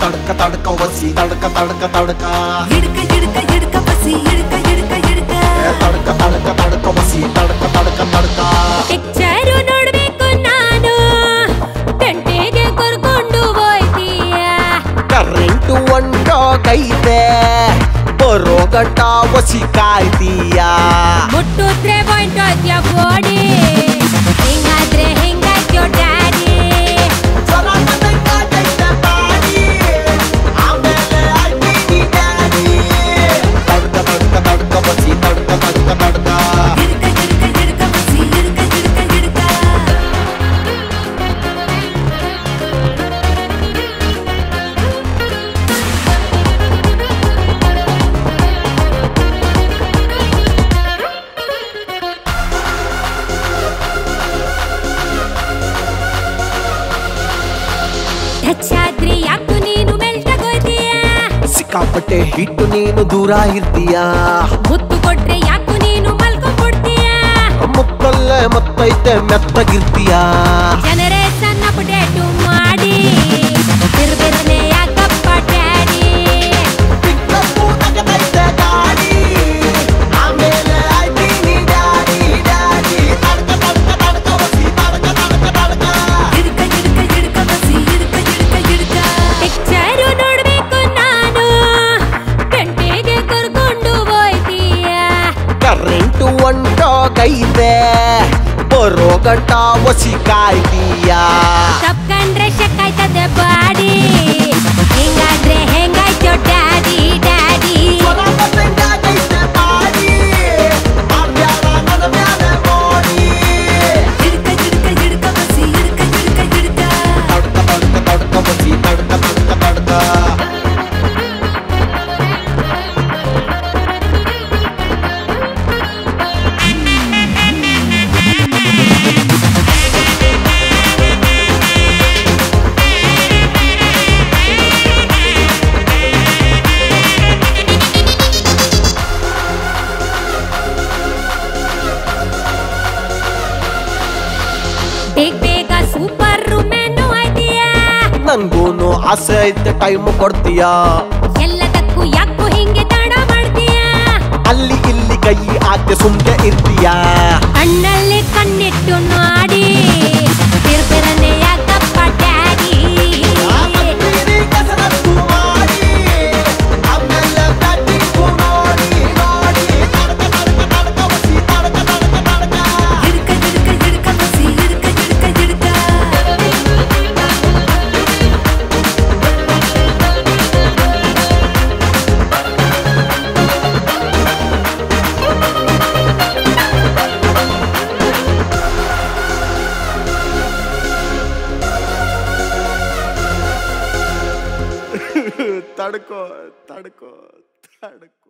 तड़का तड़का वसी तड़का तड़का तड़का हिड़का हिड़का हिड़का बसी हिड़का हिड़का हिड़का तड़का तड़का तड़का वसी तड़का तड़का तड़का ಪಿಕ್ಚರು ನೋಡ್ಬೇಕು ನಾನು ಗಂಟೆಗೆ ಕರ್ಕೊಂಡು ಹೋಯ್ತೀಯ ಕರೆಂಟು ಒಂಡೋಗೈತೆ ಬರೋ ಗಂಟ ವಸಿ ಕಾಯ್ತೀಯ ಮುಟ್ಟಿದ್ರೆ ಪಾಯಿಂಟ್ ಹೋದ್ಯ ಬೋಡಿ ಹಿಂಗಾದ್ರೆ ಹಿಂಗಾಯ್ತೋ ಡ್ಯಾಡಿ ಟಚ್ಚಾದ್ರೆ ಯಾಕು ನೀನು ಮೆಲ್ಟಗೋಯ್ತೀಯ ಸಿಕ್ಕಾಪಟ್ಟೆ ಹಿಟ್ಟು ನೀನು ದೂರ ಇರ್ತೀಯ ಮುತ್ತು ಕೊಟ್ರೆ ಯಾಕು ನೀನು ಮಲ್ಕೊಂಡ್ಬಿಡ್ತೀಯ ಮುತ್ತಲ್ಲೇ ಮತ್ತೈತೆ ಮೆತ್ತಗಿರ್ತೀಯ ಜನರೇ ಸಣ್ಣ ಪುಟೇಟು ಮಾಡಿ ಬಿರ್ಬಿರ್ನೆ ಯಾಕಪ್ಪ ಡ್ಯಾಡಿ ಪಿಕ್ಚರು ನೋಡ್ಬೇಕು ನಾನು ಗಂಟೆಗೆ ಕರ್ಕೊಂಡು ಹೋಯ್ತೀಯ ಕರೆಂಟು ಒಂಡೋಗೈತೆ ಬರೋ ಗಂಟ ವಸಿ ಕಾಯ್ತೀಯ ತಪ್ಕಂಡ್ರೆ ಶಕ್ಕಾಯ್ತದೆ ಬಾಡಿ ಹಿಂಗಾದ್ರೆ ಹೆಂಗಾಯ್ತೋ ಡ್ಯಾಡಿ ಡ್ಯಾಡಿ ಹಿಡ್ಕ ಹಿಡ್ಕ ಹಿಡ್ಕ ಬಸಿ ಹಿಡ್ಕ ಹಿಡ್ಕ ಹಿಡ್ಕ ತಡ್ಕ ತಡ್ಕ ತಡ್ಕ ವಸಿ ತಡ್ಕ ತಡ್ಕ ತಡ್ಕ ಬೇಗ ಬೇಗ ಸೂಪರ್ ಮೆನು ಆಯ್ತೀಯ ನಂಗೂನು ಆಸೆ ಐತೆ ಟೈಮ್ ಕೊಡ್ತೀಯ ಎಲ್ಲದಕ್ಕೂ ಯಾಕೋ ಹಿಂಗೆ ತಡ ಮಾಡ್ತೀಯ ಅಲ್ಲಿ ಇಲ್ಲಿ ಕೈ ಹಾಕಿ ಸುಮ್ಕೆ ಇರ್ತೀಯ ಕಣ್ಣಲ್ಲಿ ಕಣ್ಣಿಟ್ಟು ನೋಡಿ ಬಿರ್ಬಿರನೆ ಯಾಕಪ್ಪ ಡ್ಯಾಡಿ ಹಿಡ್ಕ ಹಿಡ್ಕ ಹಿಡ್ಕ ಬಸಿ ಹಿಡ್ಕ ಹಿಡ್ಕ ಹಿಡ್ಕ ತಡ್ಕೋ ತಡ್ಕೋ ತಡ್ಕೋ